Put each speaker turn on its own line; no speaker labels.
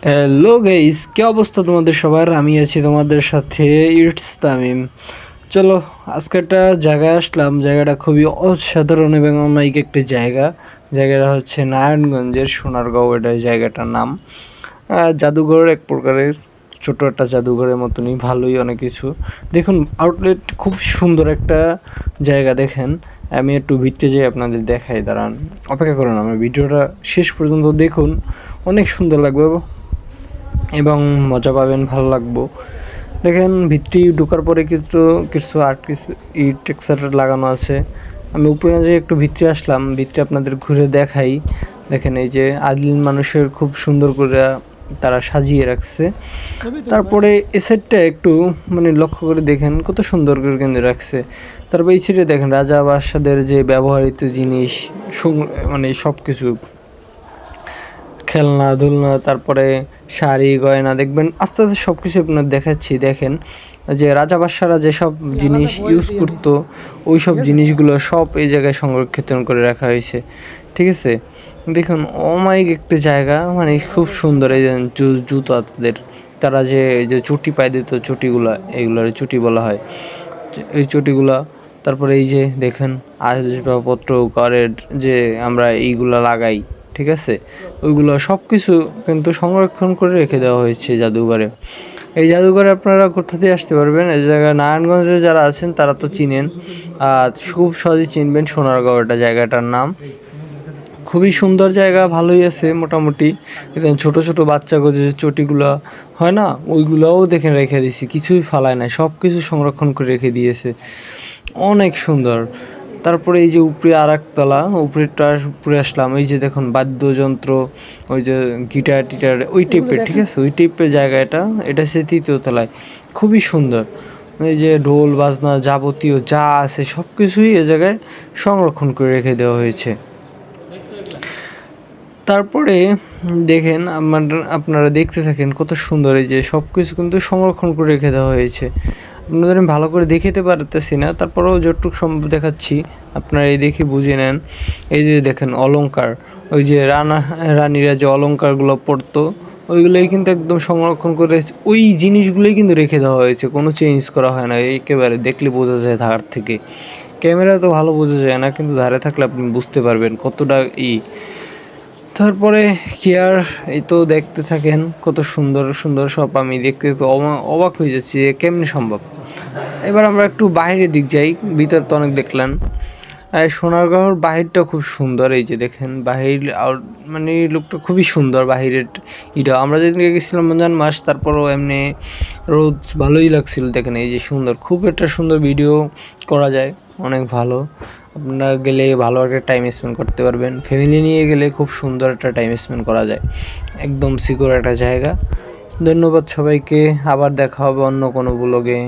Hello guys, কি অবস্থা তোমাদের সবার? আমি আছি তোমাদের সাথে, ইটস তামিম। চলো, আজকে একটা জায়গায় আসলাম। জায়গাটা খুবই অসাধারণ এবং অমায়িক একটি জায়গা। জায়গাটা হচ্ছে নারায়ণগঞ্জের সোনারগাঁও, এটা জায়গাটার নাম। জাদুঘর এক প্রকারের, ছোট একটা জাদুঘরের মতনই, ভালোই অনেক কিছু। দেখুন, আউটলেট খুব সুন্দর একটা জায়গা। দেখেন, আমি একটু ভিতরে যাই, আপনাদের দেখাই। দাঁড়ান, অপেক্ষা করুন, আমার ভিডিওটা শেষ পর্যন্ত দেখুন, অনেক সুন্দর লাগবে এবং মজা পাবেন, ভালো লাগবো। দেখেন, ভিতরে ঢোকার পরে কিছু কিছু ইট টেক্সচার লাগানো আছে। আমি উপরে যে একটু ভিতরে আসলাম, ভিতরে আপনাদের ঘুরে দেখাই। দেখেন, এই যে আদিম মানুষের খুব সুন্দর করে তারা সাজিয়ে রাখছে। তারপরে এ সাইডটা একটু মানে লক্ষ্য করে দেখেন, কত সুন্দর করে কিন্তু রাখছে। তারপর এই সাইডে দেখেন রাজা বাদশাদের যে ব্যবহৃত জিনিস, মানে সব কিছু, খেলনা ধুলনা, তারপরে শাড়ি গয়না, দেখবেন আস্তে আস্তে সব কিছু আপনার দেখাচ্ছি। দেখেন যে রাজা বাদশারা যেসব জিনিস ইউজ করতো, ওই সব জিনিসগুলো সব এই জায়গায় সংরক্ষিত করে রাখা হয়েছে। ঠিক আছে, দেখুন অমায়িক একটা জায়গা, মানে খুব সুন্দর। এই যে জুতা তাদের, তারা যে এই যে চটি পায় দিত, চটিগুলা, এইগুলোর চটি বলা হয়, এই চটিগুলা। তারপরে এই যে দেখেন আসবাবপত্র, ঘরের যে আমরা এইগুলা লাগাই, ঠিক আছে, ওইগুলো সব কিছু কিন্তু সংরক্ষণ করে রেখে দেওয়া হয়েছে জাদুঘরে। এই জাদুঘরে আপনারা কোথা দিয়ে আসতে পারবেন? এই জায়গায় নারায়ণগঞ্জে যারা আছেন তারা তো চিনেন, আর খুব সহজে চিনবেন। সোনারগাঁও এটা জায়গাটার নাম। খুবই সুন্দর জায়গা, ভালোই আছে মোটামুটি। দেখেন ছোট ছোট বাচ্চাগুলো যে চটিগুলো হয় না, ওইগুলোও দেখে রেখে দিয়েছি, কিছুই ফালায় নাই, সব কিছু সংরক্ষণ করে রেখে দিয়েছে, অনেক সুন্দর। তারপরে এই যে উপরে আর একতলা, উপরে আসলাম। এই যে দেখুন বাদ্যযন্ত্র, ওই যে গিটার টিটার ওই টাইপের, ঠিক আছে, ওই টাইপের জায়গা। এটা সে তৃতীয় তলায়, খুবই সুন্দর। এই যে ঢোল বাজনা যাবতীয় যা আছে সব কিছুই এ জায়গায় সংরক্ষণ করে রেখে দেওয়া হয়েছে। তারপরে দেখেন, আপনারা দেখতে থাকেন, কত সুন্দর। এই যে সব কিছু কিন্তু সংরক্ষণ করে রেখে দেওয়া হয়েছে। আপনাদের আমি ভালো করে দেখাতে পারতেছি না, তারপরেও যতটুকু সম্ভব দেখাচ্ছি, আপনারা এই দেখে বুঝে নেন। এই যে দেখেন অলংকার, ওই যে রানীরা যে অলংকারগুলো পরতো, ওইগুলোই কিন্তু একদম সংরক্ষণ করে, ওই জিনিসগুলোই কিন্তু রেখে দেওয়া হয়েছে, কোনো চেঞ্জ করা হয় না। একেবারে দেখলে বোঝা যায় ধার থেকে। ক্যামেরা তো ভালো বোঝা যায় না, কিন্তু ধারে থাকলে আপনি বুঝতে পারবেন কতটা তারপরে কি আর, এই তো দেখতে থাকেন, কত সুন্দর সুন্দর সব। আমি দেখতে তো অবাক হয়ে যাচ্ছি যে কেমনি সম্ভব। এবার আমরা একটু বাইরের দিক যাই, ভিতর তো অনেক দেখলেন। সোনারগাঁওর বাহিরটা খুব সুন্দর। এই যে দেখেন বাহির, মানে লোকটা খুবই সুন্দর বাহিরের। এটা আমরা যেদিনকে গেছিলাম রমজান মাস, তারপরও এমনি রোদ ভালোই লাগছিল। দেখেন এই যে সুন্দর, খুব একটা সুন্দর ভিডিও করা যায়, অনেক ভালো। আপনারা গেলে ভালো একটা টাইম স্পেন্ড করতে পারবেন, ফ্যামিলি নিয়ে গেলে খুব সুন্দর একটা টাইম স্পেন্ড করা যায়, একদম সিকিউর একটা জায়গা। ধন্যবাদ সবাইকে, আবার দেখা হবে অন্য কোনো ব্লগে।